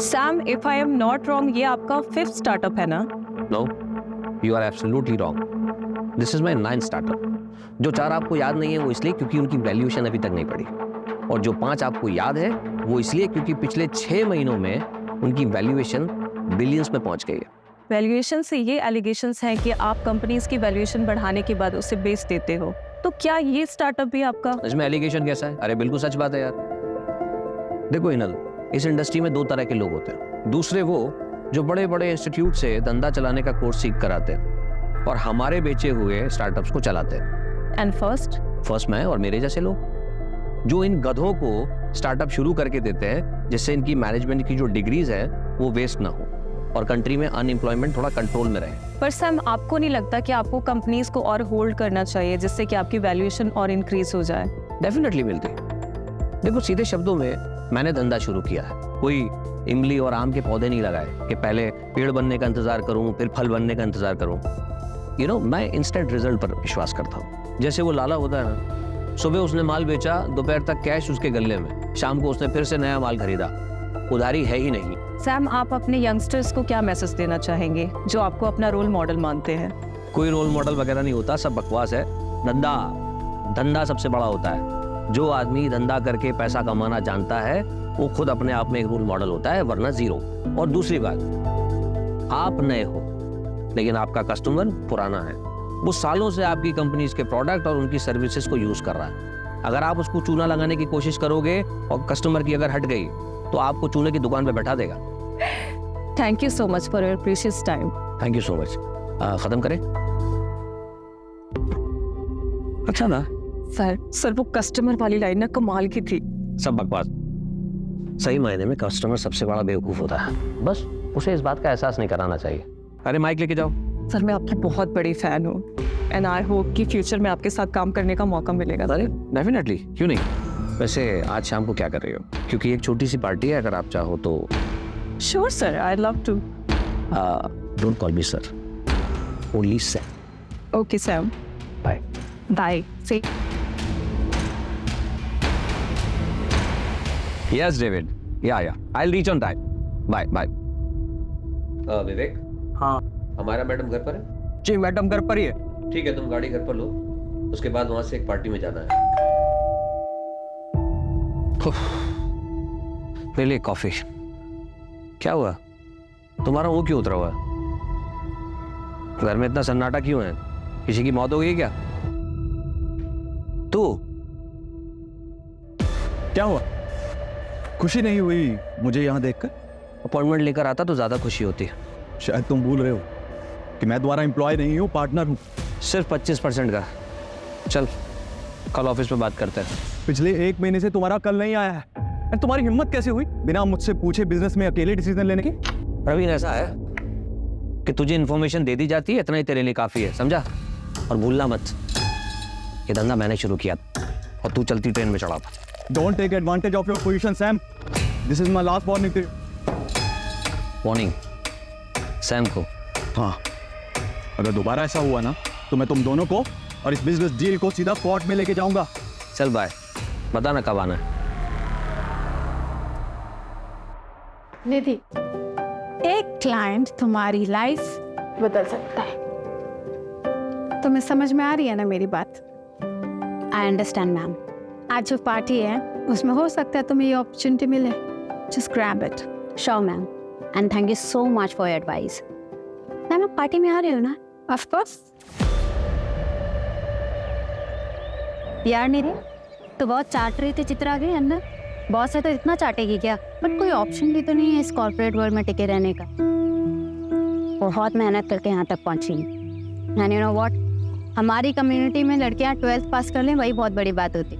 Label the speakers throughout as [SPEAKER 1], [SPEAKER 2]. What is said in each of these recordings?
[SPEAKER 1] Sam, if I am not wrong, ये आपका 5th startup है ना?
[SPEAKER 2] No, you are absolutely wrong. This is my 9th startup. जो 4 आपको याद नहीं है वो इसलिए क्योंकि उनकी वैल्यूएशन अभी तक नहीं पड़ी, और जो 5 आपको याद है वो इसलिए क्योंकि पिछले 6 महीनों में उनकी वैल्यूएशन बिलियंस में पहुंच गई है।
[SPEAKER 1] वैल्यूएशन से ये एलिगेशंस हैं कि आप कंपनीज की वैल्यूएशन बढ़ाने के बाद उसे बेच देते हो, तो क्या ये स्टार्टअप भी आपका?
[SPEAKER 2] इसमें एलिगेशन कैसा है? अरे बिल्कुल सच बात है यार। देखो इनल, इस इंडस्ट्री में 2 तरह के लोग होते हैं। दूसरे वो जो बड़े बड़े इंस्टीट्यूट से धंधा चलाने का कोर्स सीख कर आते हैं और हमारे बेचे हुए स्टार्टअप्स को चलाते हैं।
[SPEAKER 1] एंड फर्स्ट
[SPEAKER 2] मैं और मेरे जैसे लोग जो इन गधों को स्टार्टअप शुरू करके देते हैं जिससे इनकी मैनेजमेंट की जो डिग्रीज है वो वेस्ट ना हो और कंट्री में अनएम्प्लॉयमेंट थोड़ा कंट्रोल में रहे।
[SPEAKER 1] पर सैम, आपको नहीं लगता कि आपको कंपनीज को और होल्ड करना चाहिए जिससे कि आपकी वैल्यूएशन और इंक्रीज हो जाए?
[SPEAKER 2] डेफिनेटली मिलती। देखो सीधे शब्दों में मैंने धंधा शुरू किया है। कोई इमली और आम के पौधे नहीं लगाए कि पहले पेड़ बनने का इंतजार करूं फिर फल बनने का इंतजार करूं। मैं इंस्टेंट रिजल्ट पर विश्वास करता हूं। जैसे वो लाला होता है ना, सुबह उसने माल बेचा, दोपहर तक कैश उसके गले में, शाम को उसने फिर से नया माल खरीदा। उधारी है ही नहीं।
[SPEAKER 1] सैम, आप अपने यंगस्टर्स को क्या मैसेज देना चाहेंगे जो आपको अपना रोल मॉडल मानते हैं?
[SPEAKER 2] कोई रोल मॉडल वगैरह नहीं होता, सब बकवास है। धंधा सबसे बड़ा होता है। जो आदमी धंधा करके पैसा कमाना जानता है वो खुद अपने आप में एक रोल मॉडल होता है, वरना जीरो। और दूसरी बात, आप नए हो लेकिन आपका कस्टमर पुराना है। वो सालों से आपकी कंपनीज के प्रोडक्ट और उनकी सर्विसेज को यूज कर रहा है। अगर आप उसको चूना लगाने की कोशिश करोगे और कस्टमर की अगर हट गई तो आपको चूने की दुकान पे बैठा देगा।
[SPEAKER 1] Thank you so much for your precious time.
[SPEAKER 2] Thank you so much. खत्म करें? अच्छा ना
[SPEAKER 1] सर वो कस्टमर वाली लाइन ना कमाल की थी।
[SPEAKER 2] सब बकवास। सही मायने में कस्टमर सबसे बड़ा बेवकूफ होता है, बस उसे इस बात का एहसास नहीं कराना चाहिए। अरे माइक लेके जाओ।
[SPEAKER 1] सर मैं आपकी बहुत बड़ी फैन हूँ एंड आई होप कि फ्यूचर में आपके साथ काम करने का मौका मिलेगा।
[SPEAKER 2] अरे डेफिनेटली, क्यों नहीं। वैसे आज शाम को क्या कर रही हो? क्योंकि एक छोटी सी पार्टी है, अगर आप चाहो तो।
[SPEAKER 1] Sure sir, I love to.
[SPEAKER 2] Don't call me sir, only Sam.
[SPEAKER 1] Okay Sam,
[SPEAKER 2] bye
[SPEAKER 1] bye. See
[SPEAKER 2] Yes, David. Yeah. I'll reach on time. Bye. Vivek.
[SPEAKER 3] हाँ
[SPEAKER 2] हमारा मैडम घर पर है?
[SPEAKER 3] जी मैडम घर पर ही है।
[SPEAKER 2] ठीक है, तुम गाड़ी घर पर लो, उसके बाद वहां से एक पार्टी में जाना है। ले ले कॉफी। क्या हुआ? तुम्हारा मुंह क्यों उतरा हुआ है? घर में इतना सन्नाटा क्यों है? किसी की मौत हो गई क्या? तू
[SPEAKER 3] क्या हुआ? खुशी नहीं हुई मुझे यहाँ देखकर?
[SPEAKER 2] अपॉइंटमेंट लेकर आता तो ज्यादा खुशी होती है।
[SPEAKER 3] शायद तुम भूल रहे हो कि मैं तुम्हारा एम्प्लॉय नहीं हूँ, पार्टनर हूँ।
[SPEAKER 2] सिर्फ 25% का। चल कल ऑफिस में बात करते हैं।
[SPEAKER 3] पिछले 1 महीने से तुम्हारा कल नहीं आया है। और तुम्हारी हिम्मत कैसे हुई बिना मुझसे पूछे बिजनेस में अकेले डिसीजन लेने की?
[SPEAKER 2] प्रवीण, ऐसा है कि तुझे इन्फॉर्मेशन दे दी जाती है, इतना ही तेरे लिए काफी है, समझा? और भूलना मत, ये धंधा मैंने शुरू किया और तू चलती ट्रेन में चढ़ा था।
[SPEAKER 3] Don't take advantage of your position, Sam. This is my last warning to you.
[SPEAKER 2] Warning Sam को?
[SPEAKER 3] हाँ, अगर दोबारा ऐसा हुआ ना तो मैं तुम दोनों को और इस बिजनेस डील को सीधा कोर्ट में लेके जाऊंगा।
[SPEAKER 2] चल बाय, बता ना कब आना है।
[SPEAKER 4] निधि, एक क्लाइंट तुम्हारी लाइफ बदल सकता है। तुम्हें समझ में आ रही है ना मेरी बात? I understand ma'am. आज जो पार्टी है उसमें हो सकता है तुम्हें ये अपॉर्चुनिटी मिले। Just grab it.
[SPEAKER 5] Sure ma'am, and thank you so much for your advice. Ma'am आप पार्टी में आ रहे हो ना?
[SPEAKER 4] Of course.
[SPEAKER 5] यार निधि, तो बहुत चाट रही थी चित्रा के अंदर। बॉस है तो इतना चाटेगी क्या? बट कोई ऑप्शन भी तो नहीं है इस कॉर्पोरेट वर्ल्ड में टिके रहने का। बहुत मेहनत करके यहाँ तक पहुँची। एंड यू नो व्हाट, हमारी कम्युनिटी में लड़कियाँ 12th पास कर लें वही बहुत बड़ी बात होती।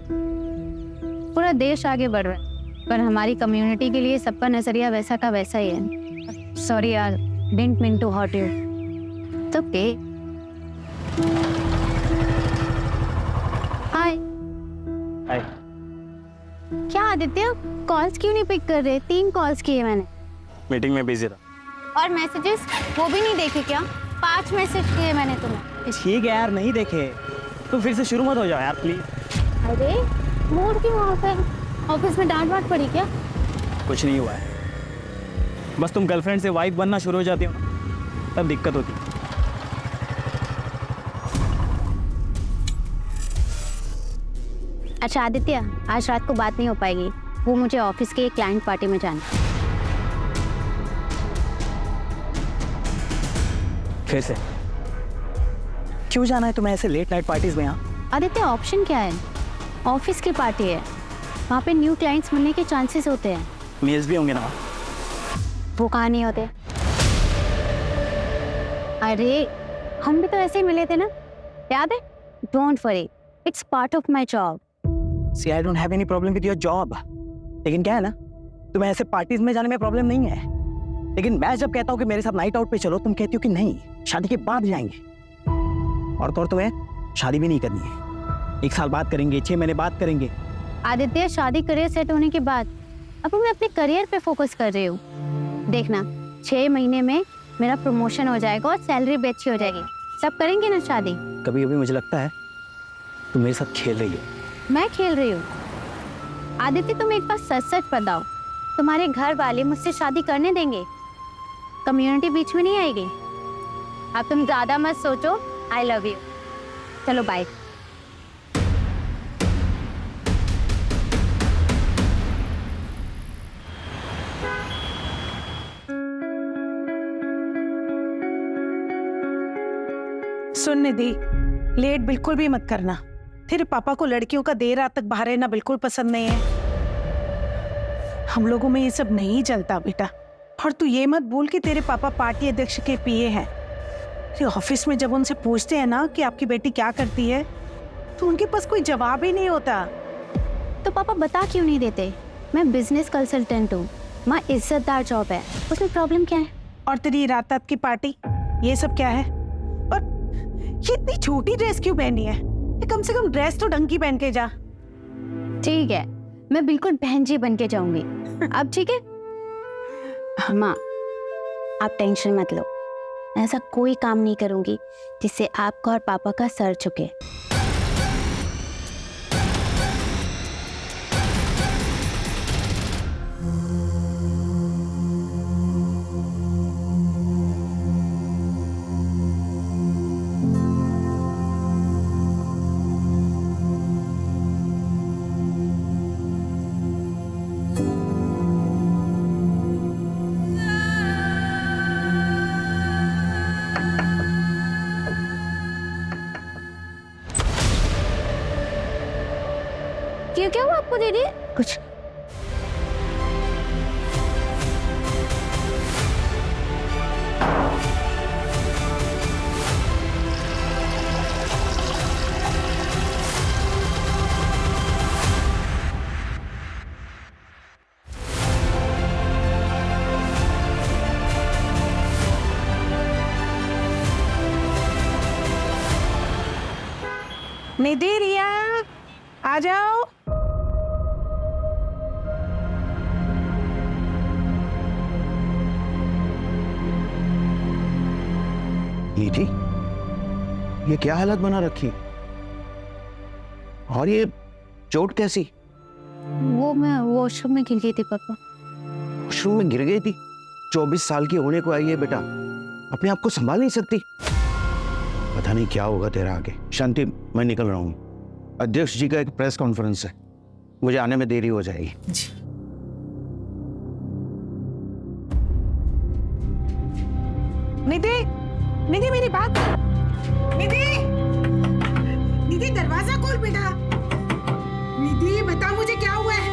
[SPEAKER 5] पूरा देश आगे बढ़ रहा है पर हमारी कम्युनिटी के लिए सबका नजरिया वैसा का वैसा ही है। सॉरी यार, didn't mean to hurt you. It's okay. Hi.
[SPEAKER 3] Hi.
[SPEAKER 5] क्या आदित्य, कॉल्स क्यों नहीं पिक कर रहे? 3 कॉल्स किए मैंने।
[SPEAKER 3] मीटिंग में बिजी था।
[SPEAKER 5] और मैसेजेस वो भी नहीं देखे क्या? 5 मैसेज किए मैंने तुम्हें।
[SPEAKER 6] ठीक है यार, नहीं देखे तो फिर से शुरू मत हो जाओ यार प्लीज।
[SPEAKER 5] अरे मूड क्यों ऑफ है? ऑफिस में डांट वाट पड़ी क्या?
[SPEAKER 6] कुछ नहीं हुआ है, बस तुम गर्लफ्रेंड से वाइफ बनना शुरू हो जाती हो तब दिक्कत होती है।
[SPEAKER 5] अच्छा आदित्य, आज रात को बात नहीं हो पाएगी, वो मुझे ऑफिस के क्लाइंट पार्टी में जाना है।
[SPEAKER 6] फिर से क्यों जाना है तुम्हें ऐसे लेट नाइट पार्टीज में? यहाँ
[SPEAKER 5] आदित्य ऑप्शन क्या है? ऑफिस की पार्टी है, वहाँ पे न्यू क्लाइंट्स मिलने के चांसेस होते हैं।
[SPEAKER 6] मेल्स भी होंगे ना?
[SPEAKER 5] वो कहाँ नहीं होते? अरे हम भी तो ऐसे ही मिले थे ना, याद है? Don't worry, it's part of my job.
[SPEAKER 6] See I don't have any problem with your job, लेकिन क्या है ना, तुम्हें ऐसे पार्टीज में जाने में प्रॉब्लम नहीं है, लेकिन मैं जब कहता हूँ कि मेरे साथ नाइट आउट पे चलो, तुम कहती हो कि नहीं, शादी के बाद जाएंगे। और तो और तुम्हें शादी भी नहीं करनी है, 1 साल बाद करेंगे, 6 महीने बाद करेंगे।
[SPEAKER 5] आदित्य शादी करियर सेट होने के बाद अब मैं अपने करियर पे फोकस कर रही हूँ। देखना 6 महीने में मेरा प्रमोशन हो जाएगा और सैलरी भी अच्छी हो जाएगी, सब करेंगे ना शादी।
[SPEAKER 6] कभी कभी मुझे लगता है तुम मेरे साथ खेल रही हो।
[SPEAKER 5] मैं खेल रही हूँ? आदित्य तुम एक बार सच सच बताओ, तुम्हारे घर वाले मुझसे शादी करने देंगे? कम्युनिटी बीच में नहीं आएगी? अब तुम ज्यादा मत सोचो, आई लव यू। चलो बाय।
[SPEAKER 7] सुन निधि, लेट बिल्कुल भी मत करना। तेरे पापा को लड़कियों का देर रात तक बाहर रहना बिल्कुल पसंद नहीं है। हम लोगों में ये सब नहीं चलता बेटा। और तू ये मत भूल कि तेरे पापा पार्टी अध्यक्ष के पीए हैं। तेरे ऑफिस में जब उनसे पूछते हैं ना कि आपकी बेटी क्या करती है, तो उनके पास कोई जवाब ही नहीं होता।
[SPEAKER 5] तो पापा बता क्यों नहीं देते? मैं बिजनेस कंसल्टेंट हूँ, माँ इज्जतदार जॉब है, उसमें प्रॉब्लम क्या है?
[SPEAKER 7] और तेरी रात रात की पार्टी, ये सब क्या है? और ये इतनी छोटी ड्रेस क्यों पहनी है? कम से कम ड्रेस तो ढंग की पहन के जा।
[SPEAKER 5] ठीक है, मैं बिल्कुल बहन जी बन के जाऊंगी। अब ठीक है? माँ आप टेंशन मत लो, ऐसा कोई काम नहीं करूंगी जिससे आपका और पापा का सर झुके। क्या हुआ आपको दीदी? कुछ
[SPEAKER 7] निधि, रिया आ जाओ।
[SPEAKER 8] निधि, ये क्या हालत बना रखी? और ये चोट कैसी?
[SPEAKER 5] वो मैं वॉशरूम में गिर गई थी पापा।
[SPEAKER 8] वॉशरूम में गिर गई थी? 24 साल की होने को आई है बेटा, अपने आप को संभाल नहीं सकती? पता नहीं क्या होगा तेरा आगे। शांति, मैं निकल रहा हूँ, अध्यक्ष जी का एक प्रेस कॉन्फ्रेंस है, मुझे आने में देरी हो जाएगी।
[SPEAKER 7] निधि, निधि मेरी बात। निधि, निधि दरवाजा खोल बेटा। निधि बता मुझे क्या हुआ है?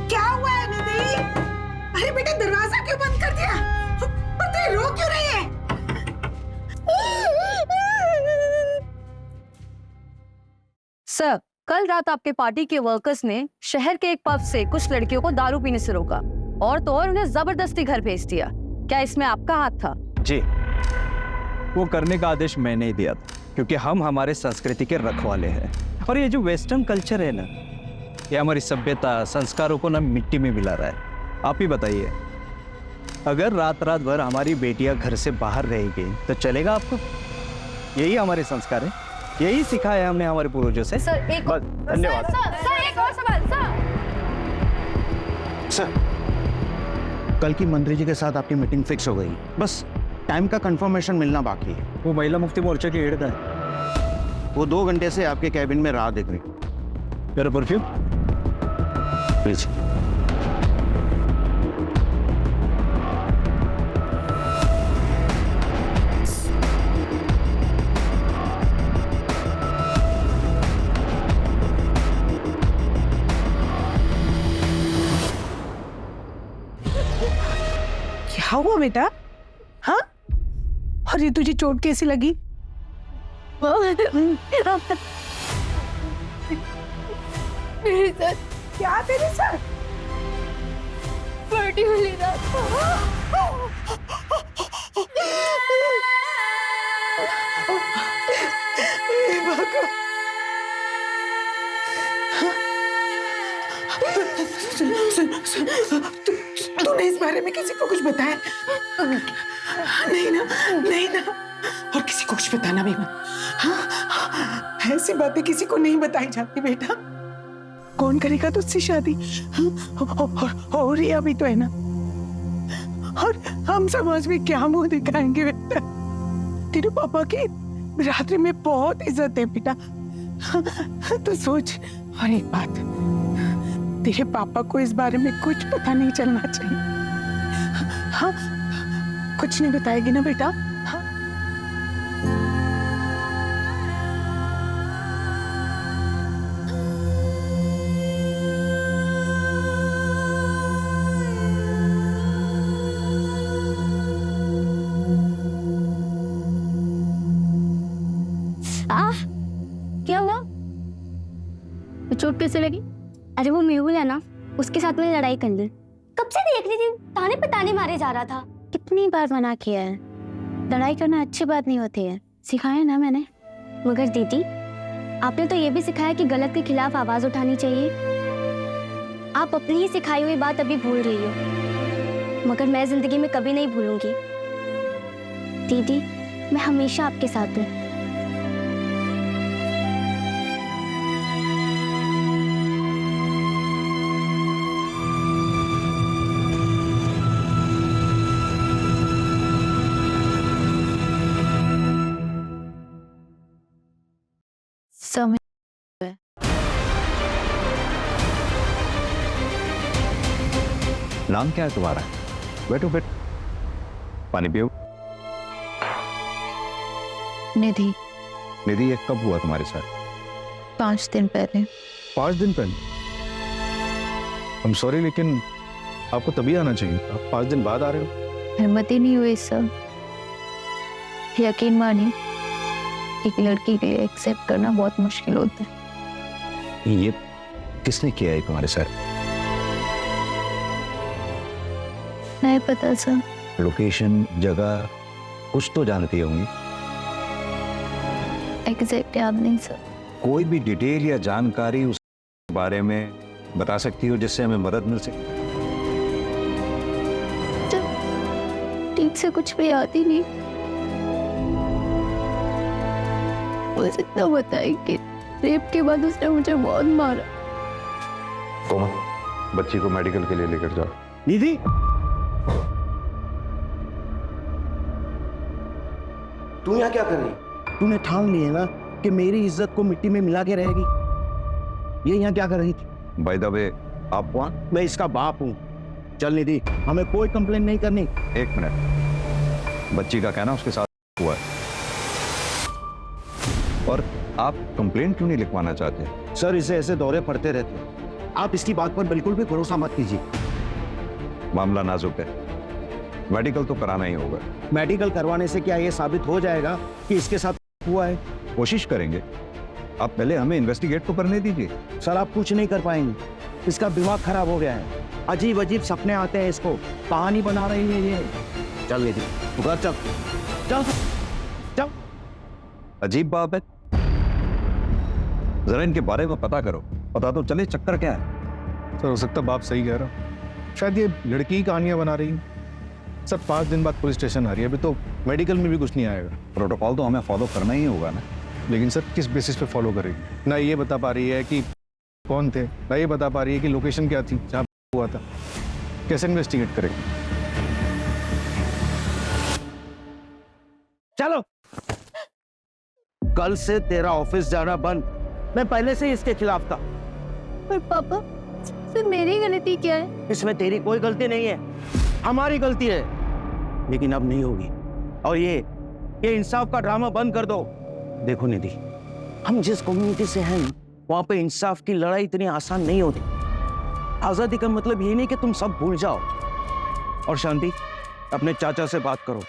[SPEAKER 7] क्या हुआ है निधि? अरे बेटा दरवाजा क्यों बंद कर दिया? और तू रो क्यों रही है?
[SPEAKER 1] सर, कल रात आपके पार्टी के वर्कर्स ने शहर के एक पब से कुछ लड़कियों को दारू पीने से रोका और तो और उन्हें जबरदस्ती घर भेज दिया। क्या इसमें आपका हाथ था?
[SPEAKER 3] जी, वो करने का आदेश मैंने ही दिया था, क्योंकि हम हमारे संस्कृति के रखवाले हैं। और ये जो वेस्टर्न कल्चर है ना, ये हमारी सभ्यता संस्कारों को ना मिट्टी में मिला रहा है। आप ही बताइए, अगर रात रात भर हमारी बेटियां घर से बाहर रहेगी तो चलेगा आपको? यही हमारे संस्कार है, यही सिखाया है हमने हमारे पूर्वजों से।
[SPEAKER 1] सर एक
[SPEAKER 3] धन्यवाद।
[SPEAKER 1] सर एक और सवाल।
[SPEAKER 8] सर, कल की मंत्री जी के साथ आपकी मीटिंग फिक्स हो गई, बस टाइम का कंफर्मेशन मिलना बाकी है।
[SPEAKER 3] वो महिला मुक्ति मोर्चा की हेड का है।
[SPEAKER 8] वो 2 घंटे से आपके कैबिन में राह देख रही।
[SPEAKER 3] मेरा परफ्यूम
[SPEAKER 8] प्लीज।
[SPEAKER 7] क्या हुआ बेटा? हाँ, और ये तुझे चोट कैसी लगी?
[SPEAKER 5] मेरे साथ
[SPEAKER 7] क्या तेरे साथ?
[SPEAKER 5] पार्टी वाली रात
[SPEAKER 7] तूने इस बारे में किसी को कुछ बताया? नहीं ना, नहीं ना, और किसी को कुछ बताना भी मत। हाँ? ऐसी बातें किसी को नहीं बताई जाती बेटा। कौन करेगा तुझसे शादी? और ये अभी तो है ना, और हम समाज में क्या मुंह दिखाएंगे बेटा? तेरे पापा की बिरादरी में बहुत इज्जत है बेटा। तो सोच, और एक बात, तेरे पापा को इस बारे में कुछ पता नहीं चलना चाहिए। हाँ, कुछ नहीं बताएगी ना बेटा? हाँ?
[SPEAKER 5] क्या हुआ? चोट कैसे लगी? अरे वो मेहुल है ना, उसके साथ मैंने लड़ाई कर ली। कब से देख रही थी, ताने पे ताने मारे जा रहा था। कितनी बार मना किया है, लड़ाई करना अच्छी बात नहीं होती है, सिखाया ना मैंने। मगर दीदी, आपने तो ये भी सिखाया कि गलत के खिलाफ आवाज उठानी चाहिए। आप अपनी ही सिखाई हुई बात अभी भूल रही हो, मगर मैं जिंदगी में कभी नहीं भूलूंगी। दीदी, मैं हमेशा आपके साथ हूँ। समय
[SPEAKER 3] नाम क्या है तुम्हारा? बैठो बैठो, पानी पियो।
[SPEAKER 9] निधि।
[SPEAKER 3] निधि, ये कब हुआ तुम्हारे साथ?
[SPEAKER 9] 5 दिन पहले।
[SPEAKER 3] 5 दिन पहले? I'm sorry, लेकिन आपको तभी आना चाहिए, आप 5 दिन बाद आ रहे हो।
[SPEAKER 9] हिम्मत ही नहीं हुई सर। यकीन मानिए, एक लड़की के लिए एक्सेप्ट करना बहुत मुश्किल होता है।
[SPEAKER 3] ये किसने किया है तुम्हारे साथ?
[SPEAKER 9] नहीं पता सर।
[SPEAKER 3] लोकेशन, जगह कुछ तो जानती होंगी।
[SPEAKER 9] एग्जैक्ट याद नहीं सर।
[SPEAKER 3] कोई भी डिटेल या जानकारी उस बारे में बता सकती हो जिससे हमें मदद मिल सके?
[SPEAKER 9] ठीक से कुछ भी याद ही नहीं, बस इतना बताया कि रेप के बाद उसने मुझे बहुत मारा।
[SPEAKER 10] कोमल, बच्ची को मेडिकल के लिए लेकर जाओ।
[SPEAKER 8] निधि, तू यहाँ क्या कर रही? तूने ठान ली है ना कि मेरी इज्जत को मिट्टी में मिला के रहेगी। ये यहाँ क्या कर रही थी?
[SPEAKER 10] बाय द वे, आप कौन?
[SPEAKER 8] मैं इसका बाप हूँ। चल निधि, हमें कोई कंप्लेन नहीं करनी।
[SPEAKER 10] 1 मिनट, बच्ची का कहना उसके साथ हुआ है, और आप कंप्लेन क्यों नहीं लिखवाना चाहते?
[SPEAKER 8] सर, इसे ऐसे दौरे पड़ते रहते हैं, आप इसकी बात पर बिल्कुल भी भरोसा मत कीजिए।
[SPEAKER 10] मामला नाजुक है, मेडिकल तो कराना ही होगा।
[SPEAKER 8] मेडिकल करवाने से क्या ये साबित हो जाएगा कि इसके साथ हुआ है?
[SPEAKER 10] कोशिश करेंगे, आप पहले हमें इन्वेस्टिगेट तो करने दीजिए।
[SPEAKER 8] सर, आप कुछ नहीं कर पाएंगे, इसका दिमाग खराब हो गया है, अजीब अजीब सपने आते हैं इसको, कहानी बना रही है ये। चल निधि, तू घर चल, चल चल।
[SPEAKER 10] अजीब बात है, जरा इनके बारे में पता करो, पता तो चले चक्कर क्या है।
[SPEAKER 11] सर, हो सकता बाप सही कह रहा, शायद ये लड़की ही कहानियां बना रही है। सर, 5 दिन बाद पुलिस स्टेशन आ रही है, अभी तो मेडिकल में भी कुछ नहीं आएगा।
[SPEAKER 10] प्रोटोकॉल तो हमें फॉलो करना ही होगा ना।
[SPEAKER 11] लेकिन सर, किस बेसिस पे फॉलो करेगी? ना ये बता पा रही है कि कौन थे, ना ये बता पा रही है कि लोकेशन क्या थी जहाँ हुआ था। कैसे इन्वेस्टिगेट करेगी?
[SPEAKER 8] चलो, कल से तेरा ऑफिस जाना बंद। मैं पहले से ही इसके खिलाफ था।
[SPEAKER 5] पर पापा, सिर्फ मेरी गलती क्या है?
[SPEAKER 8] इसमें तेरी कोई गलती नहीं है, हमारी गलती है। लेकिन अब नहीं होगी। और ये इंसाफ का ड्रामा बंद कर दो। देखो निधि, हम जिस कम्युनिटी से हैं वहां पे इंसाफ की लड़ाई इतनी आसान नहीं होती। आजादी का मतलब ये नहीं कि तुम सब भूल जाओ। और शांति, अपने चाचा से बात करो।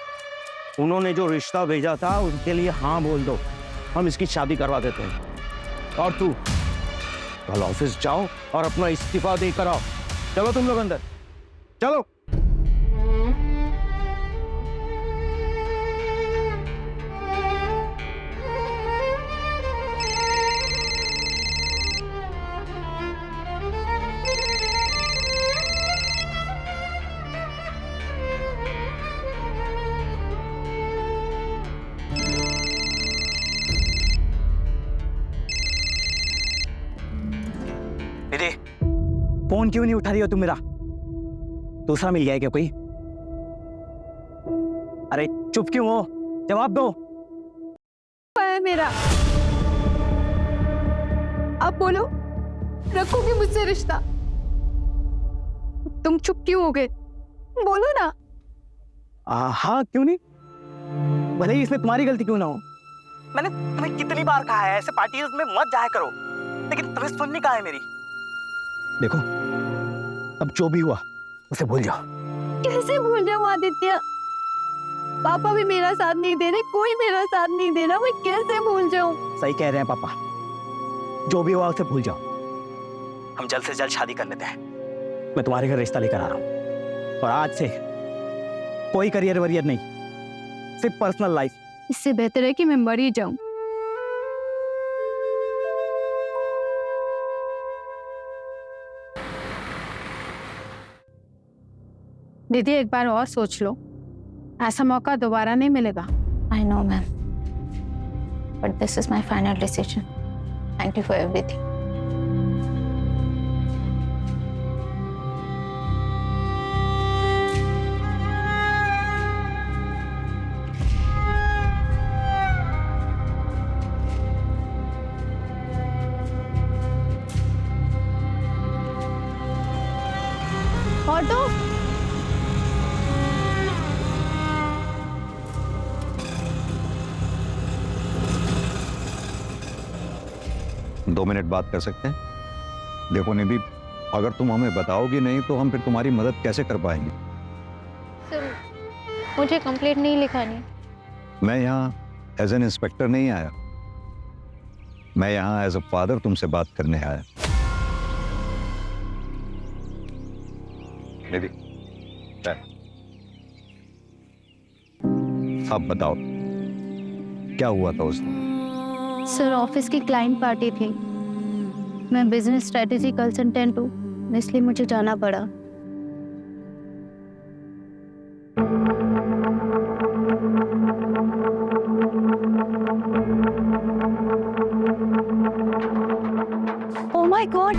[SPEAKER 8] उन्होंने जो रिश्ता भेजा था उनके लिए हाँ बोल दो, हम इसकी शादी करवा देते हैं। और तू कल ऑफिस जाओ और अपना इस्तीफा देकर आओ। चलो तुम लोग अंदर, चलो।
[SPEAKER 6] दीदी, फोन क्यों नहीं उठा रही हो तुम मेरा? दूसरा मिल गया क्या कोई? अरे चुप क्यों हो? जवाब दो।
[SPEAKER 5] है मेरा। अब बोलो, रखोगे मुझसे रिश्ता? तुम चुप क्यों हो गए? बोलो ना।
[SPEAKER 6] हाँ, क्यों नहीं? भले ही इसमें तुम्हारी गलती क्यों ना हो। मैंने तुम्हें कितनी बार कहा है ऐसे पार्टीज में मत जाया करो, लेकिन तुम्हें सुननी कहाँ है मेरी? देखो, अब जो भी हुआ उसे भूल जाओ।
[SPEAKER 5] कैसे भूल जाऊं आदित्य? पापा भी मेरा साथ नहीं दे रहे, कोई मेरा साथ नहीं दे रहा, मैं कैसे भूल जाऊं?
[SPEAKER 6] सही कह रहे हैं पापा, जो भी हुआ उसे भूल जाओ। हम जल्द से जल्द शादी कर लेते हैं। मैं तुम्हारे घर रिश्ता लेकर आ रहा हूँ, और आज से कोई करियर वरियर नहीं, सिर्फ पर्सनल लाइफ।
[SPEAKER 5] इससे बेहतर है कि मैं मर ही जाऊं।
[SPEAKER 4] दीदी, एक बार और सोच लो, ऐसा मौका दोबारा नहीं मिलेगा।
[SPEAKER 9] I know, ma'am. But this is my final decision. Thank you for everything.
[SPEAKER 5] और दो।
[SPEAKER 10] 2 मिनट बात कर सकते हैं? देखो निधि, अगर तुम हमें बताओगी नहीं तो हम फिर तुम्हारी मदद कैसे कर पाएंगे?
[SPEAKER 9] सर, मुझे कंप्लेंट नहीं लिखानी।
[SPEAKER 10] मैं यहाँ एज एन इंस्पेक्टर नहीं आया, मैं यहाँ एज अ फादर तुमसे बात करने आया। निधि, अब बताओ क्या हुआ था उस दिन?
[SPEAKER 5] सर, ऑफिस की क्लाइंट पार्टी थी। मैं बिजनेस स्ट्रेटेजी कंसल्टेंट हूँ, इसलिए मुझे जाना पड़ा। Oh my God!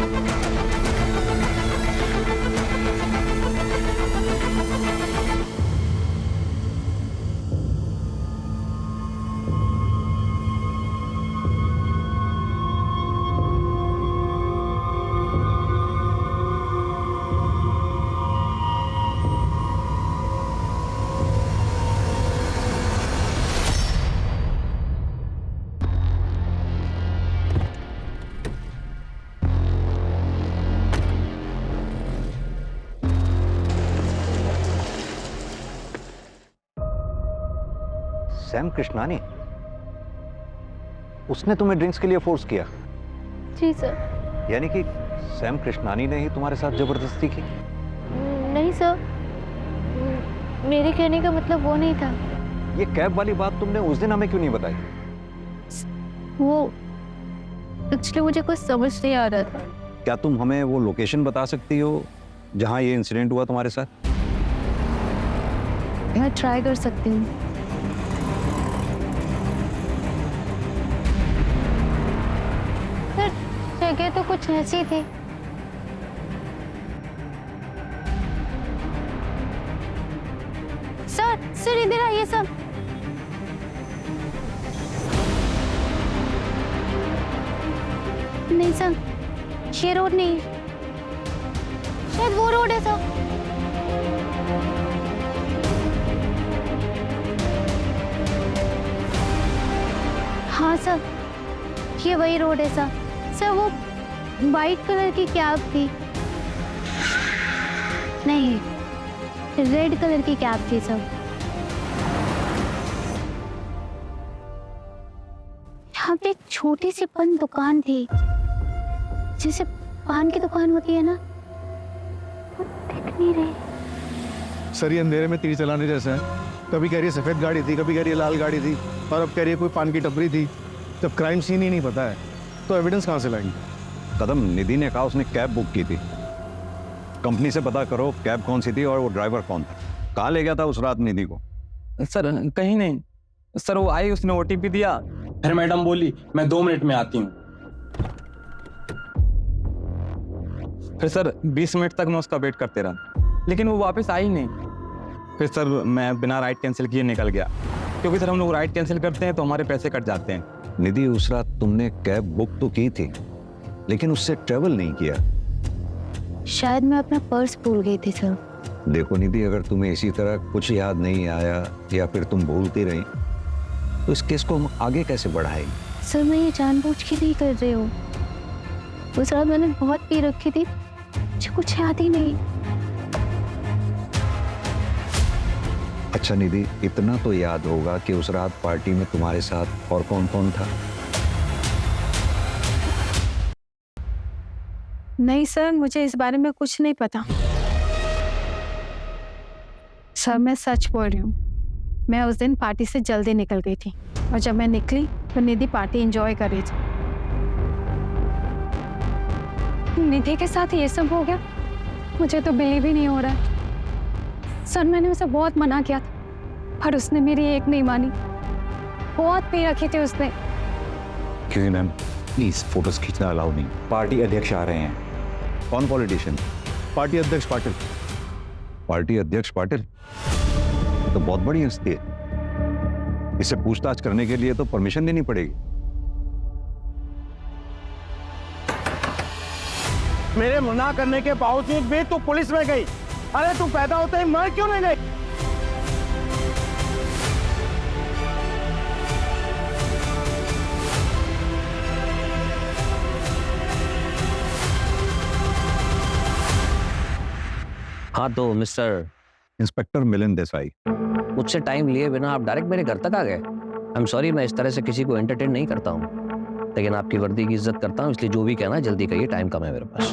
[SPEAKER 10] Sam Krishnani, उसने तुम्हें ड्रिंक्स के लिए फोर्स किया?
[SPEAKER 9] जी सर।
[SPEAKER 10] यानी कि सैम कृष्णानी ने ही तुम्हारे साथ जबरदस्ती की?
[SPEAKER 9] नहीं सर, मेरे कहने का मतलब वो नहीं था।
[SPEAKER 10] ये कैब वाली बात तुमने उस दिन हमें क्यों नहीं बताई?
[SPEAKER 5] वो एक्चुअली मुझे कुछ समझ नहीं आ रहा था।
[SPEAKER 10] क्या तुम हमें वो लोकेशन बता सकती हो जहां ये इंसिडेंट हुआ तुम्हारे साथ?
[SPEAKER 5] मैं ट्राई कर सकती हूँ।
[SPEAKER 9] जगह तो कुछ ऐसी थी।
[SPEAKER 5] सर, इधर आइए सर। सर, ये रोड नहीं, शायद वो रोड है सर। हाँ सर, ये वही रोड है सर। सर वो वाइट कलर की कैब थी, नहीं रेड कलर की कैब थी सर। यहाँ पे एक छोटी सी बंद दुकान थी, जैसे पान की दुकान होती है ना, वो दिख नहीं रही।
[SPEAKER 11] सर ये अंधेरे में तीर चलाने जैसा है। कभी कह रही है सफेद गाड़ी थी, कभी कह रही है लाल गाड़ी थी, और अब कह रही है कोई पान की टपरी थी। जब क्राइम सीन ही नहीं पता है तो एविडेंस कहाँ से लाएंगे?
[SPEAKER 10] कदम, निधि ने कहा उसने कैब बुक की थी। कंपनी से पता करो कैब कौन सी थी और वो ड्राइवर कौन था। कहाँ ले गया था उस रात निधि को?
[SPEAKER 12] सर कहीं नहीं सर, वो आई, उसने OTP दिया, फिर मैडम बोली मैं 2 मिनट में आती हूँ। फिर सर 20 मिनट तक मैं उसका वेट करते रहा, लेकिन वो वापस आई नहीं। फिर सर मैं बिना राइड कैंसिल किए निकल गया, क्योंकि सर हम लोग राइड कैंसिल करते हैं तो हमारे पैसे कट जाते हैं।
[SPEAKER 10] निधि, उस रात तुमने कैब बुक तो की थी लेकिन उससे ट्रेवल नहीं किया।
[SPEAKER 5] शायद मैं अपना पर्स भूल गई थी सर।
[SPEAKER 10] देखो निधि, अगर तुम्हें इसी तरह कुछ याद नहीं आया या फिर तुम भूलती रही तो इस केस को हम आगे कैसे बढ़ाएंगे?
[SPEAKER 5] सर मैं ये जानबूझ के नहीं कर रही हूँ, उस रात मैंने बहुत पी रखी थी, मुझे कुछ याद ही नहीं।
[SPEAKER 10] अच्छा निधि, इतना तो याद होगा कि उस रात पार्टी में तुम्हारे साथ और कौन कौन था?
[SPEAKER 4] नहीं सर, मुझे इस बारे में कुछ नहीं पता। सर मैं सच बोल रही हूँ, मैं उस दिन पार्टी से जल्दी निकल गई थी, और जब मैं निकली तो निधि पार्टी एंजॉय कर रही थी। निधि के साथ ये सब हो गया, मुझे तो बिलीव ही नहीं हो रहा है। सर मैंने उसे बहुत मना किया था, पर उसने मेरी एक नहीं मानी। बहुत पी रखी थी उसने।
[SPEAKER 10] क्यों मैम, प्लीज फोटोज खींचना अलाउ नहीं।
[SPEAKER 11] पार्टी अध्यक्ष आ रहे हैं।
[SPEAKER 10] कौन पॉलिटिशियन?
[SPEAKER 11] पार्टी अध्यक्ष पाटिल।
[SPEAKER 10] पार्टी अध्यक्ष पाटिल तो बहुत बड़ी हस्ती है, इससे पूछताछ करने के लिए तो परमिशन देनी पड़ेगी।
[SPEAKER 6] मेरे मना करने के बावजूद भी तू पुलिस में गई। अरे तू पैदा होते ही मर क्यों नहीं गई?
[SPEAKER 2] हाँ तो मिस्टर
[SPEAKER 10] इंस्पेक्टर मिलिंद देसाई,
[SPEAKER 2] मुझसे टाइम लिए बिना आप डायरेक्ट मेरे घर तक आ गए। आई एम सॉरी, मैं इस तरह से किसी को एंटरटेन नहीं करता हूँ, लेकिन आपकी वर्दी की इज्जत करता हूँ, इसलिए जो भी कहना है जल्दी कहिए, टाइम कम है मेरे पास।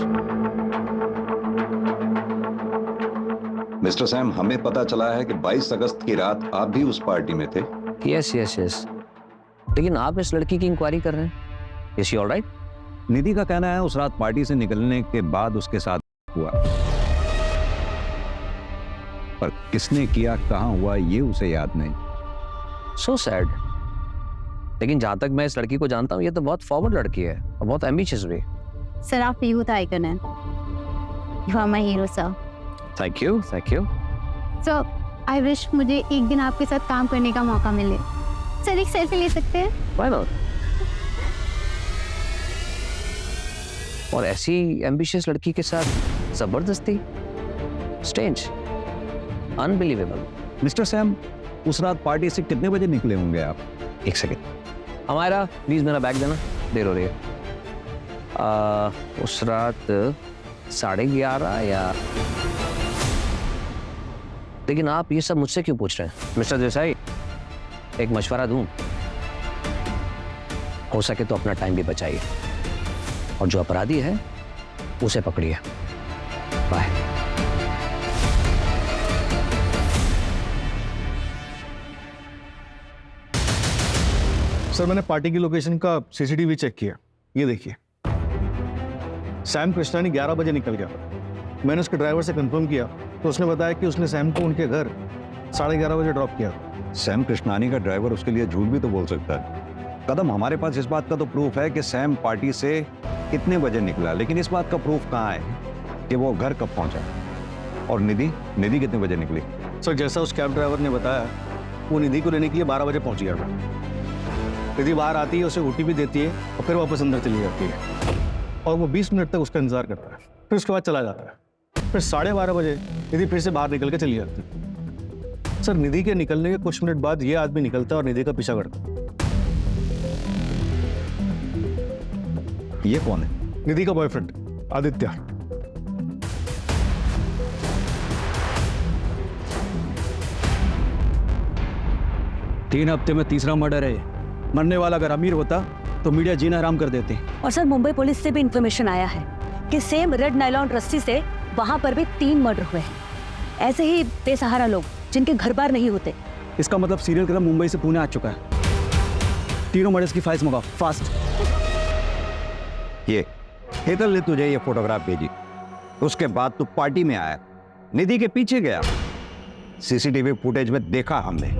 [SPEAKER 10] मिस्टर सैम, हमें पता चला है कि 22 अगस्त की रात आप भी उस पार्टी में थे।
[SPEAKER 2] यस यस यस, लेकिन आप इस लड़की की इंक्वायरी कर रहे हैं? Is she alright?
[SPEAKER 10] निधि का कहना है उस रात पार्टी से निकलने के बाद उसके साथ हुआ, पर किसने किया, कहां हुआ, ये उसे याद नहीं।
[SPEAKER 2] So sad. लेकिन जहां तक मैं इस लड़की को जानता हूँ, ये तो बहुत फॉरवर्ड लड़की है और बहुत एम्बिशियस भी।
[SPEAKER 5] सर आप यूथ आइकन हैं, you are my hero sir.
[SPEAKER 2] Thank you thank you.
[SPEAKER 5] Sir I wish मुझे एक दिन आपके साथ काम करने का मौका मिले। सर एक सेल्फी ले सकते हैं?
[SPEAKER 2] Why not? और ऐसी एम्बिशियस लड़की के साथ जबरदस्ती, स्ट्रेंज, अनबिलीवेबल।
[SPEAKER 10] मिस्टर सैम, उस रात पार्टी से कितने बजे निकले होंगे आप?
[SPEAKER 2] एक सेकेंड, हमारा प्लीज मेरा बैग देना, देर हो रही है। उस रात 11:30 या, लेकिन आप ये सब मुझसे क्यों पूछ रहे हैं? मिस्टर देसाई, एक मशवरा दूं, हो सके तो अपना टाइम भी बचाइए, और जो अपराधी है उसे पकड़िए। बाय।
[SPEAKER 11] सर मैंने पार्टी की लोकेशन का CCTV चेक किया, ये देखिए। सैम कृष्णानी 11 बजे निकल गया। मैंने उसके ड्राइवर से कंफर्म किया तो उसने बताया कि उसने सैम को उनके घर 11:30 बजे ड्रॉप किया।
[SPEAKER 10] सैम कृष्णानी का ड्राइवर उसके लिए झूठ भी तो बोल सकता है। कदम, हमारे पास इस बात का तो प्रूफ है कि सैम पार्टी से कितने बजे निकला, लेकिन इस बात का प्रूफ कहाँ है कि वो घर कब पहुंचा? और निधि कितने बजे निकली?
[SPEAKER 11] सर जैसा उस कैब ड्राइवर ने बताया, वो निधि को लेने के लिए 12 बजे पहुंच गया था। निधि बाहर आती है, उसे OTP देती है और फिर वापस अंदर चली जाती है। और वो 20 मिनट तक उसका इंतजार करता है, फिर उसके बाद चला जाता है। फिर 12:30 बजे निधि फिर से बाहर निकल के चली जाती है। सर, निधि के निकलने के कुछ मिनट बाद ये आदमी निकलता है और निधि का पीछा करता है।
[SPEAKER 10] ये कौन है?
[SPEAKER 11] निधि का बॉयफ्रेंड आदित्य।
[SPEAKER 3] तीन हफ्ते में तीसरा मर्डर है। मरने वाला अगर अमीर होता तो मीडिया जीना आराम कर देती।
[SPEAKER 1] और सर, मुंबई पुलिस से भी इंफॉर्मेशन आया है कि सेम रेड नायलॉन रस्सी से वहां पर भी 3 मर्डर हुए हैं। ऐसे ही बेसहारा लोग जिनके घर बार नहीं होते।
[SPEAKER 3] इसका मतलब सीरियल किलर मुंबई से पुणे आ चुका है। तीनों मर्डर्स की फाइल्स मंगाओ फास्ट।
[SPEAKER 10] ये हेतल ने तुझे ये फोटोग्राफ भेजी, उसके बाद तू पार्टी में आया, निधि के पीछे गया। सीसीटीवी फुटेज में देखा हमने।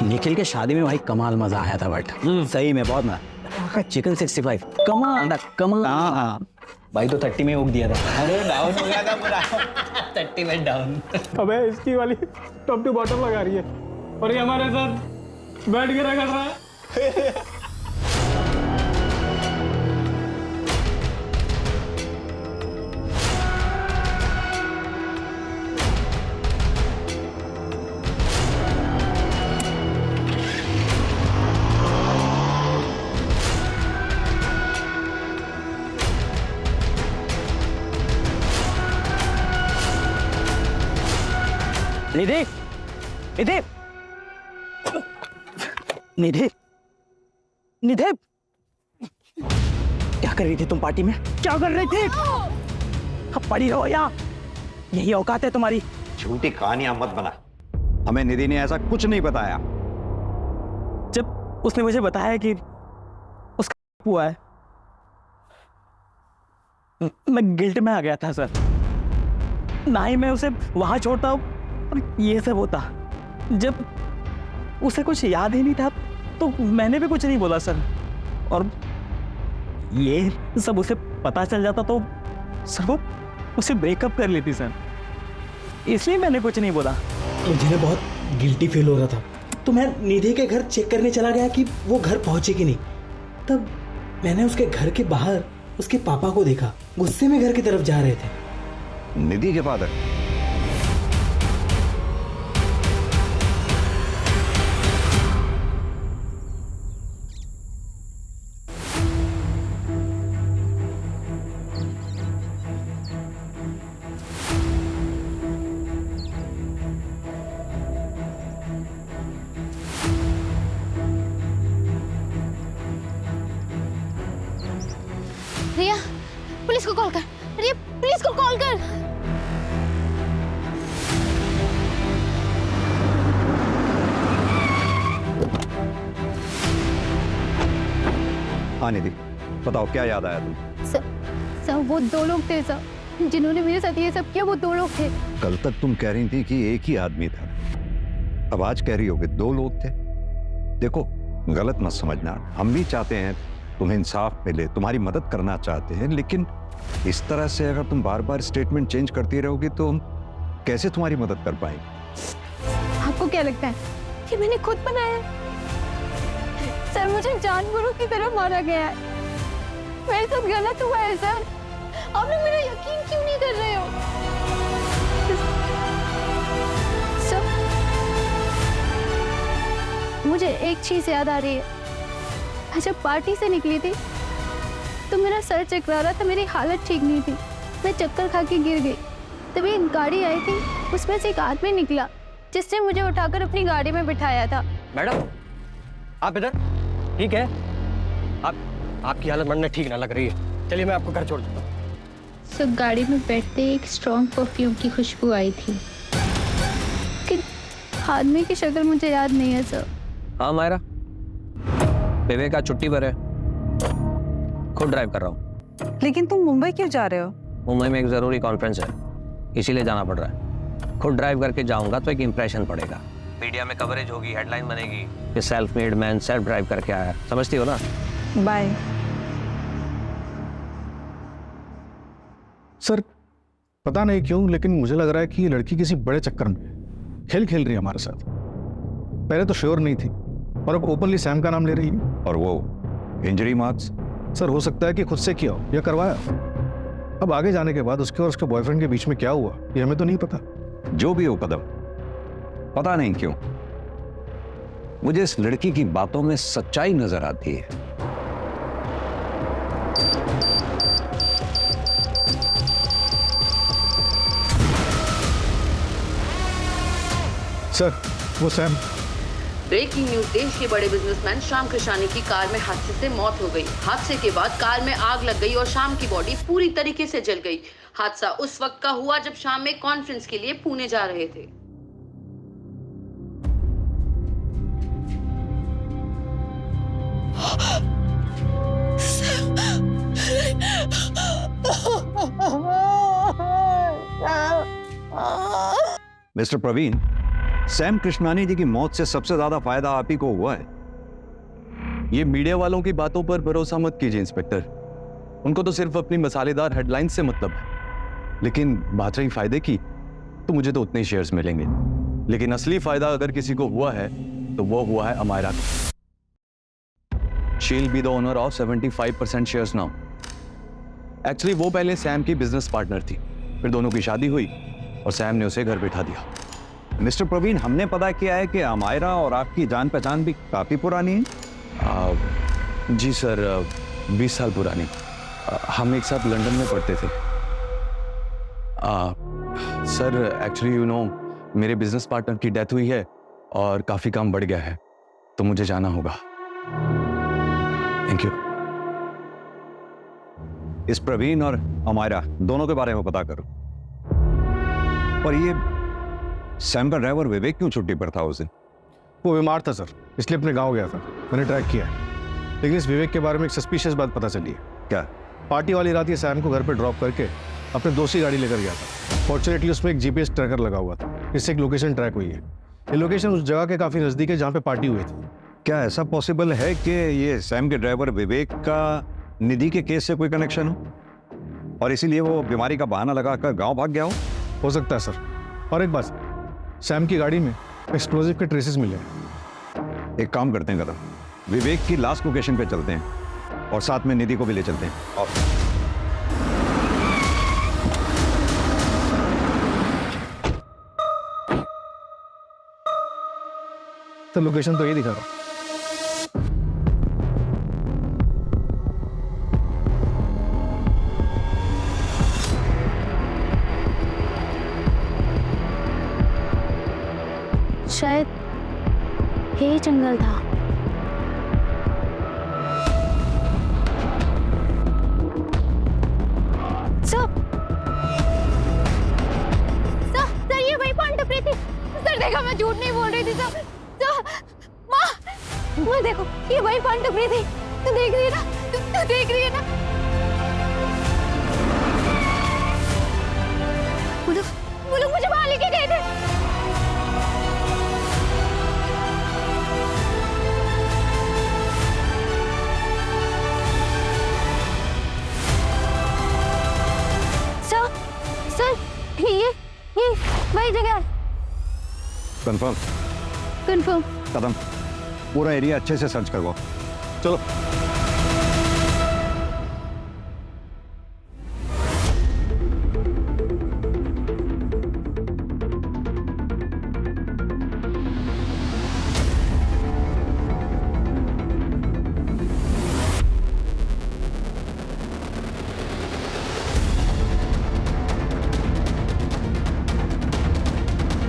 [SPEAKER 6] निखिल के शादी में भाई कमाल मजा आया था, बट सही में बहुत मजा। चिकन 65 कमाल कमाल। हाँ भाई, तो 30 में उग दिया था। अरे डाउन हो गया था पूरा। 30 में डाउन।
[SPEAKER 12] अबे इसकी वाली टॉप टू बॉटम लगा रही है और ये हमारे साथ बैठ के रखा रहा है।
[SPEAKER 6] निधि, निधि, निधि, निधि, क्या कर रही थी तुम पार्टी में? क्या कर रही थी? अब पड़ी रहो यहाँ, यही औकात है तुम्हारी।
[SPEAKER 10] झूठी कहानियां मत बना, हमें निधि ने ऐसा कुछ नहीं बताया।
[SPEAKER 6] जब उसने मुझे बताया कि उसका हुआ है, मैं गिल्ट में आ गया था सर। ना ही मैं उसे वहां छोड़ता हूँ और ये सब होता। जब उसे कुछ याद ही नहीं था तो मैंने भी कुछ नहीं बोला सर। और ये सब उसे पता चल जाता तो सर वो उसे ब्रेकअप कर लेती सर, इसलिए मैंने कुछ नहीं बोला।
[SPEAKER 13] मुझे ना बहुत गिल्टी फील हो रहा था, तो मैं निधि के घर चेक करने चला गया कि वो घर पहुंचे कि नहीं। तब मैंने उसके घर के बाहर उसके पापा को देखा, गुस्से में घर की तरफ जा रहे थे।
[SPEAKER 10] निधि के फादर?
[SPEAKER 5] रिया, पुलिस को कॉल कर। रिया, पुलिस को कॉल कर।
[SPEAKER 10] हाँ निधि, बताओ क्या याद आया तुम?
[SPEAKER 5] सर वो 2 लोग थे सर, जिन्होंने मेरे साथ ये सब किया। वो 2 लोग थे।
[SPEAKER 10] कल तक तुम कह रही थी कि एक ही आदमी था, अब आज कह रही हो कि 2 लोग थे। देखो, गलत मत समझना, हम भी चाहते हैं तुम्हें इंसाफ मिले, तुम्हारी मदद करना चाहते हैं, लेकिन इस तरह से अगर तुम बार बार स्टेटमेंट चेंज करती रहोगी तो हम कैसे तुम्हारी मदद कर पाएंगे?
[SPEAKER 5] आपको क्या लगता है कि मैंने खुद बनाया? सर, मुझे जानवरों की तरह मारा गया है। मेरे साथ गलत हुआ है सर। आप लोग मेरा यकीन क्यों नहीं कर रहे हो? सर, मुझे एक चीज याद आ रही है। मैं जब पार्टी से निकली थी तो मेरा सर चकरा रहा था, मेरी हालत ठीक नहीं थी, मैं चक्कर खा के गिर गई। तभी एक गाड़ी आई थी, उसमें से एक आदमी निकला जिसने मुझे उठाकर अपनी गाड़ी में बिठाया था।
[SPEAKER 6] मैडम, आप इधर? ठीक है, आपकी हालत मरने ठीक ना लग रही है, चलिए मैं आपको घर छोड़ देता हूँ।
[SPEAKER 9] सो गाड़ी में बैठते एक स्ट्रॉन्ग परफ्यूम की खुशबू आई थी।
[SPEAKER 5] कि आदमी की शक्ल मुझे याद नहीं है सर।
[SPEAKER 2] हाँ मायरा, विवेक आज छुट्टी पर है, खुद ड्राइव कर रहा हूँ।
[SPEAKER 7] लेकिन तुम मुंबई क्यों जा रहे हो?
[SPEAKER 2] मुंबई में एक जरूरी कॉन्फ्रेंस है, इसीलिए जाना पड़ रहा है। खुद ड्राइव करके जाऊंगा तो एक इंप्रेशन पड़ेगा, मीडिया में कवरेज होगी, हेडलाइन बनेगी कि self made man self drive करके आया। समझती हो ना?
[SPEAKER 7] बाय।
[SPEAKER 11] सर, पता नहीं क्यों लेकिन मुझे लग रहा है कि ये लड़की किसी बड़े चक्कर में खेल खेल रही है हमारे साथ। पहले तो श्योर नहीं थी और अब ओपनली सैम का नाम ले रही है।
[SPEAKER 10] और वो इंजरी मार्क्स
[SPEAKER 11] सर हो सकता है कि खुद से किया हो या करवाया। अब आगे जाने के बाद उसके और उसके बॉयफ्रेंड के बीच में क्या हुआ ये हमें तो नहीं पता।
[SPEAKER 10] जो भी हो कदम, पता नहीं क्यों मुझे इस लड़की की बातों में सच्चाई नजर आती है।
[SPEAKER 11] सर वो सैम।
[SPEAKER 1] ब्रेकिंग न्यूज, देश के बड़े बिजनेसमैन श्याम कृष्णानी की कार में हादसे से मौत हो गई। हादसे के बाद कार में आग लग गई और श्याम की बॉडी पूरी तरीके से जल गई। हादसा उस वक्त का हुआ जब श्याम एक कॉन्फ्रेंस के लिए पुणे जा रहे थे।
[SPEAKER 10] मिस्टर प्रवीण, सैम कृष्णानी जी की मौत से सबसे ज्यादा फायदा आप ही को हुआ है।
[SPEAKER 12] ये मीडिया वालों की बातों पर भरोसा मत कीजिए इंस्पेक्टर, उनको तो सिर्फ अपनी मसालेदार हेडलाइन से मतलब है। लेकिन बात रही फायदे की, तो मुझे तो उतने ही शेयर्स मिलेंगे। लेकिन असली फायदा अगर किसी को हुआ है तो वो हुआ है अमायरा को। She will be the owner of 75% shares now. Actually वो पहले सैम की बिजनेस पार्टनर थी, फिर दोनों की शादी हुई और सैम ने उसे घर बिठा दिया।
[SPEAKER 10] मिस्टर प्रवीण, हमने पता किया है कि अमायरा और आपकी जान पहचान भी काफी पुरानी है।
[SPEAKER 12] जी सर, 20 साल पुरानी। हम एक साथ लंदन में पढ़ते थे। सर एक्चुअली यू नो मेरे बिजनेस पार्टनर की डेथ हुई है और काफी काम बढ़ गया है, तो मुझे जाना होगा। Thank you.
[SPEAKER 10] इस प्रवीण और अमायरा दोनों के बारे में पता करो। और ये सैम का ड्राइवर विवेक क्यों छुट्टी पर था उस दिन?
[SPEAKER 11] वो बीमार था सर, इसलिए अपने गांव गया था। मैंने ट्रैक किया है, लेकिन इस विवेक के बारे में एक सस्पिशियस बात पता चली है।
[SPEAKER 10] क्या?
[SPEAKER 11] पार्टी वाली रात ये सैम को घर पे ड्रॉप करके अपने दोस्त की गाड़ी लेकर गया था। फॉर्चुनेटली उसमें एक जीपीएस ट्रैकर लगा हुआ था, इससे एक लोकेशन ट्रैक हुई है। ये लोकेशन उस जगह के काफी नजदीक है जहाँ पे पार्टी हुई थी।
[SPEAKER 10] क्या ऐसा पॉसिबल है कि ये सैम के ड्राइवर विवेक का निधि के केस से कोई कनेक्शन हो और इसीलिए वो बीमारी का बहाना लगाकर गांव भाग गया
[SPEAKER 11] हो सकता है सर। और एक बात, सैम की गाड़ी में एक्सप्लोजिव के ट्रेसेस मिले हैं।
[SPEAKER 10] एक काम करते हैं कदम, विवेक की लास्ट लोकेशन पे चलते हैं और साथ में निधि को भी ले चलते हैं। और
[SPEAKER 11] तो लोकेशन तो ये दिखा रहा हूं।
[SPEAKER 5] शायद यही जंगल था। सर ये वही पॉइंट टपरी थी। सर देखा, मैं झूठ नहीं बोल रही थी सर। माँ देखो, ये वही पॉइंट टपरी थी। तू देख रही है ना? तू देख रही है ना? वो लोग मुझे वहां लेके गए थे। ये वही जगह है।
[SPEAKER 10] कंफर्म?
[SPEAKER 5] कंफर्म।
[SPEAKER 10] कदम, पूरा एरिया अच्छे से सर्च करवाओ।
[SPEAKER 11] चलो।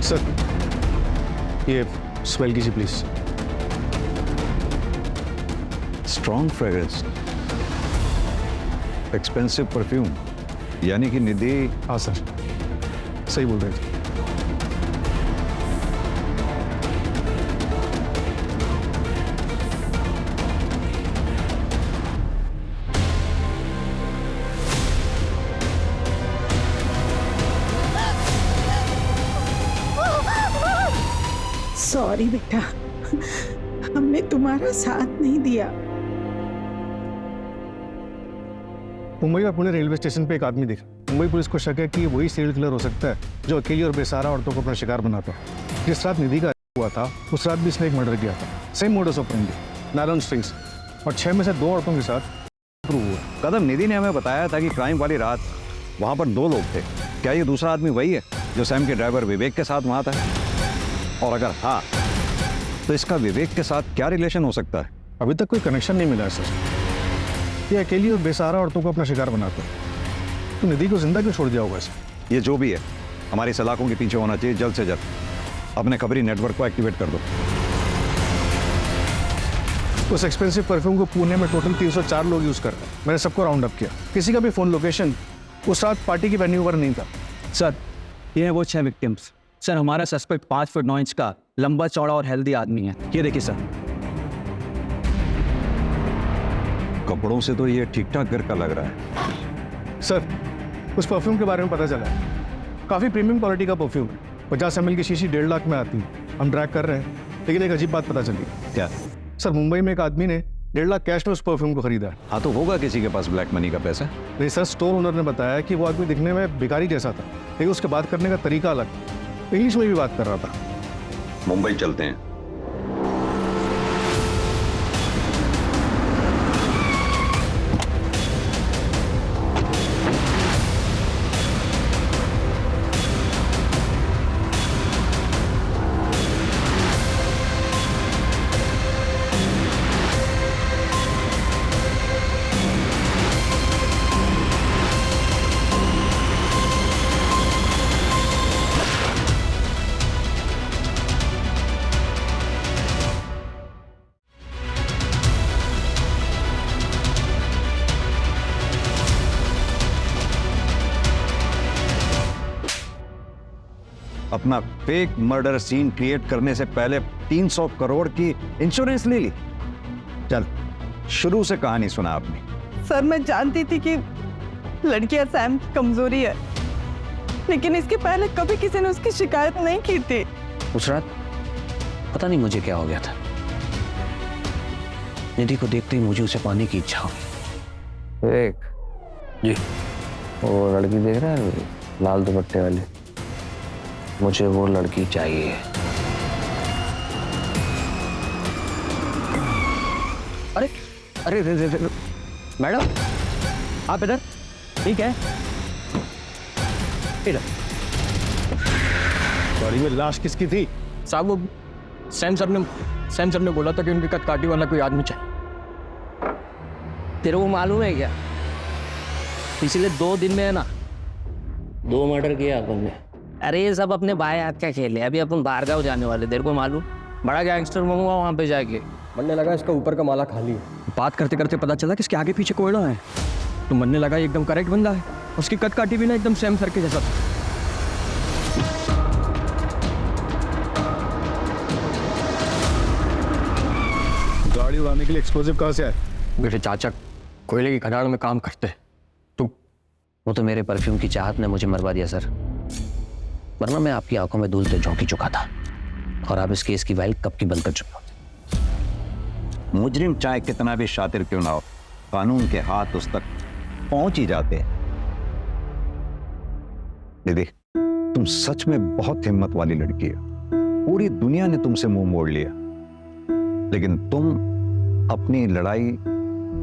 [SPEAKER 11] सर ये स्मेल कीजिए please.
[SPEAKER 10] Strong fragrance, expensive perfume, यानी कि निधि।
[SPEAKER 11] हाँ सर, सही बोल रहे थे।
[SPEAKER 7] सॉरी बेटा, हमने तुम्हारा साथ नहीं दिया।
[SPEAKER 11] मुंबई और पुणे रेलवे स्टेशन पे एक आदमी दिखा। मुंबई पुलिस को शक है कि वही सीरियल किलर हो सकता है जो अकेली और बेसहारा औरतों को अपना शिकार बनाता। जिस रात निधि का हुआ था उस रात भी इसने एक मर्डर किया था। Same modus operandi, nylon strings, और 6 में से 2 औरतों के साथ
[SPEAKER 10] प्रूव हुआ? कदम निधि ने हमें बताया था कि क्राइम वाली रात वहां पर 2 लोग थे। क्या ये दूसरा आदमी वही है जो सैम के ड्राइवर विवेक के साथ वहां था? और अगर हाँ, तो इसका विवेक के साथ क्या रिलेशन हो सकता है?
[SPEAKER 11] अभी तक कोई कनेक्शन नहीं मिला है सर। ये अकेली और बेसहारा औरतों को अपना शिकार बनाते हैं। तो निधि को जिंदा क्यों छोड़ दिया होगा इसे?
[SPEAKER 10] ये जो भी है, हमारी सलाखों के पीछे होना चाहिए जल्द से जल्द। अपने खबरी नेटवर्क को एक्टिवेट कर दो।
[SPEAKER 11] उस एक्सपेंसिव परफ्यूम को पुणे में टोटल 304 लोग यूज कर रहे हैं। मैंने सबको राउंड अप किया। किसी का भी फोन लोकेशन उस रात पार्टी की वेन्यू पर नहीं था।
[SPEAKER 3] सर, ये है वो 6 विक्टिम्स। सर, हमारा सस्पेक्ट 5 फुट 9 इंच का लंबा चौड़ा और हेल्दी आदमी है। ये देखिए सर।
[SPEAKER 10] कपड़ों से तो ये ठीक ठाक घर का लग रहा है।
[SPEAKER 11] सर, उस परफ्यूम के बारे में पता चला है। काफ़ी प्रीमियम क्वालिटी का परफ्यूम है। 50 ml की शीशी 1.5 लाख में आती है। हम ट्रैक कर रहे हैं, लेकिन एक अजीब बात पता चली।
[SPEAKER 10] क्या?
[SPEAKER 11] सर, मुंबई में एक आदमी ने 1.5 लाख कैश में उस परफ्यूम को खरीदा है।
[SPEAKER 10] हाँ, तो होगा किसी के पास ब्लैक मनी का पैसा।
[SPEAKER 11] नहीं सर, स्टोर ओनर ने बताया कि वो आदमी दिखने में भिखारी जैसा था, लेकिन उसके बात करने का तरीका अलग, इंग्लिश में भी बात कर रहा था।
[SPEAKER 10] मुंबई चलते हैं। अपना फेक मर्डर सीन क्रिएट करने से पहले 300 करोड़ की इंश्योरेंस ले ली। चल, शुरू से कहानी सुना आपने।
[SPEAKER 7] सर, मैं जानती थी कि लड़कियां सैम की कमजोरी है, लेकिन इसके पहले कभी किसी ने उसकी शिकायत नहीं की थी।
[SPEAKER 2] उस रात पता नहीं मुझे क्या हो गया था। निधि को देखते ही मुझे उसे पाने की इच्छा हुई।
[SPEAKER 12] एक
[SPEAKER 2] जी,
[SPEAKER 12] वो लड़की देख रहा है, लाल दुपट्टे वाली?
[SPEAKER 2] मुझे वो लड़की चाहिए।
[SPEAKER 6] अरे अरे मैडम, आप इधर? ठीक है, इधर।
[SPEAKER 11] गाड़ी में लाश किसकी थी?
[SPEAKER 12] साहब, वो सैम सर ने बोला था कि उनकी कटकाटी वाला कोई आदमी चाहिए।
[SPEAKER 2] तेरे को मालूम है क्या, पिछले 2 दिन में है ना 2 मर्डर किया अपन ने। अरे ये सब अपने बाएं हाथ का खेल है। अभी अपन बाहर गाँव जाने वाले, तेरे को मालूम? बड़ा गैंगस्टर बनूंगा वहाँ पे जाके।
[SPEAKER 12] बनने लगा इसका ऊपर का माला खाली है।
[SPEAKER 3] बात करते करते पता चला कि इसके आगे पीछे कोयला है। तो मनने लगा ये एकदम करेक्ट बंदा है। उसकी कट काटी भी ना एकदम सैम सर के जैसा था।
[SPEAKER 11] गाड़ी उड़ाने के लिए एक्सप्लोजिव कहाँ से आए?
[SPEAKER 12] मेरे चाचा कोयले की खदान में काम करते। तो
[SPEAKER 2] वो तो मेरे परफ्यूम की चाहत ने मुझे मरवा दिया सर, वरना मैं आपकी आंखों में धूल से झोंकी चुका था और आप इस केस की फाइल कब की बंद कर चुके होते।
[SPEAKER 10] मुजरिम चाहे कितना भी शातिर क्यों ना हो, कानून के हाथ उस तक पहुंच ही जाते हैं। दीदी, तुम सच में बहुत हिम्मत वाली लड़की है। पूरी दुनिया ने तुमसे मुंह मोड़ लिया, लेकिन तुम अपनी लड़ाई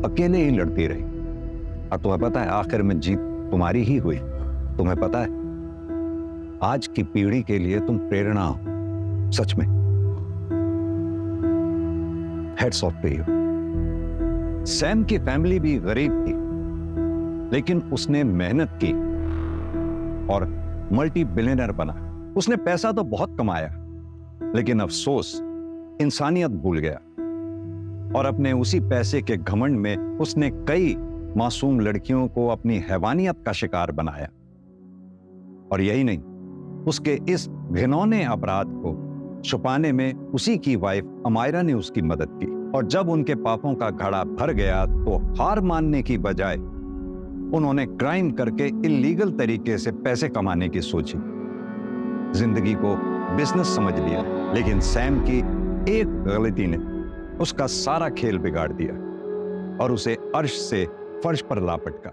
[SPEAKER 10] अकेले ही लड़ती रही। और तुम्हें पता है आखिर में जीत तुम्हारी ही हुई। तुम्हें पता है आज की पीढ़ी के लिए तुम प्रेरणा हो। सच में heads off to you. Sam की फैमिली भी गरीब थी, लेकिन उसने मेहनत की और मल्टी बिलियनर बना। उसने पैसा तो बहुत कमाया, लेकिन अफसोस इंसानियत भूल गया और अपने उसी पैसे के घमंड में उसने कई मासूम लड़कियों को अपनी हैवानियत का शिकार बनाया। और यही नहीं, उसके इस घिनौने अपराध को छुपाने में उसी की वाइफ अमायरा ने उसकी मदद की। और जब उनके पापों का घड़ा भर गया तो हार मानने की बजाय उन्होंने क्राइम करके इलीगल तरीके से पैसे कमाने की सोची। जिंदगी को बिजनेस समझ लिया, लेकिन सैम की एक गलती ने उसका सारा खेल बिगाड़ दिया और उसे अर्श से फर्श पर ला पटका।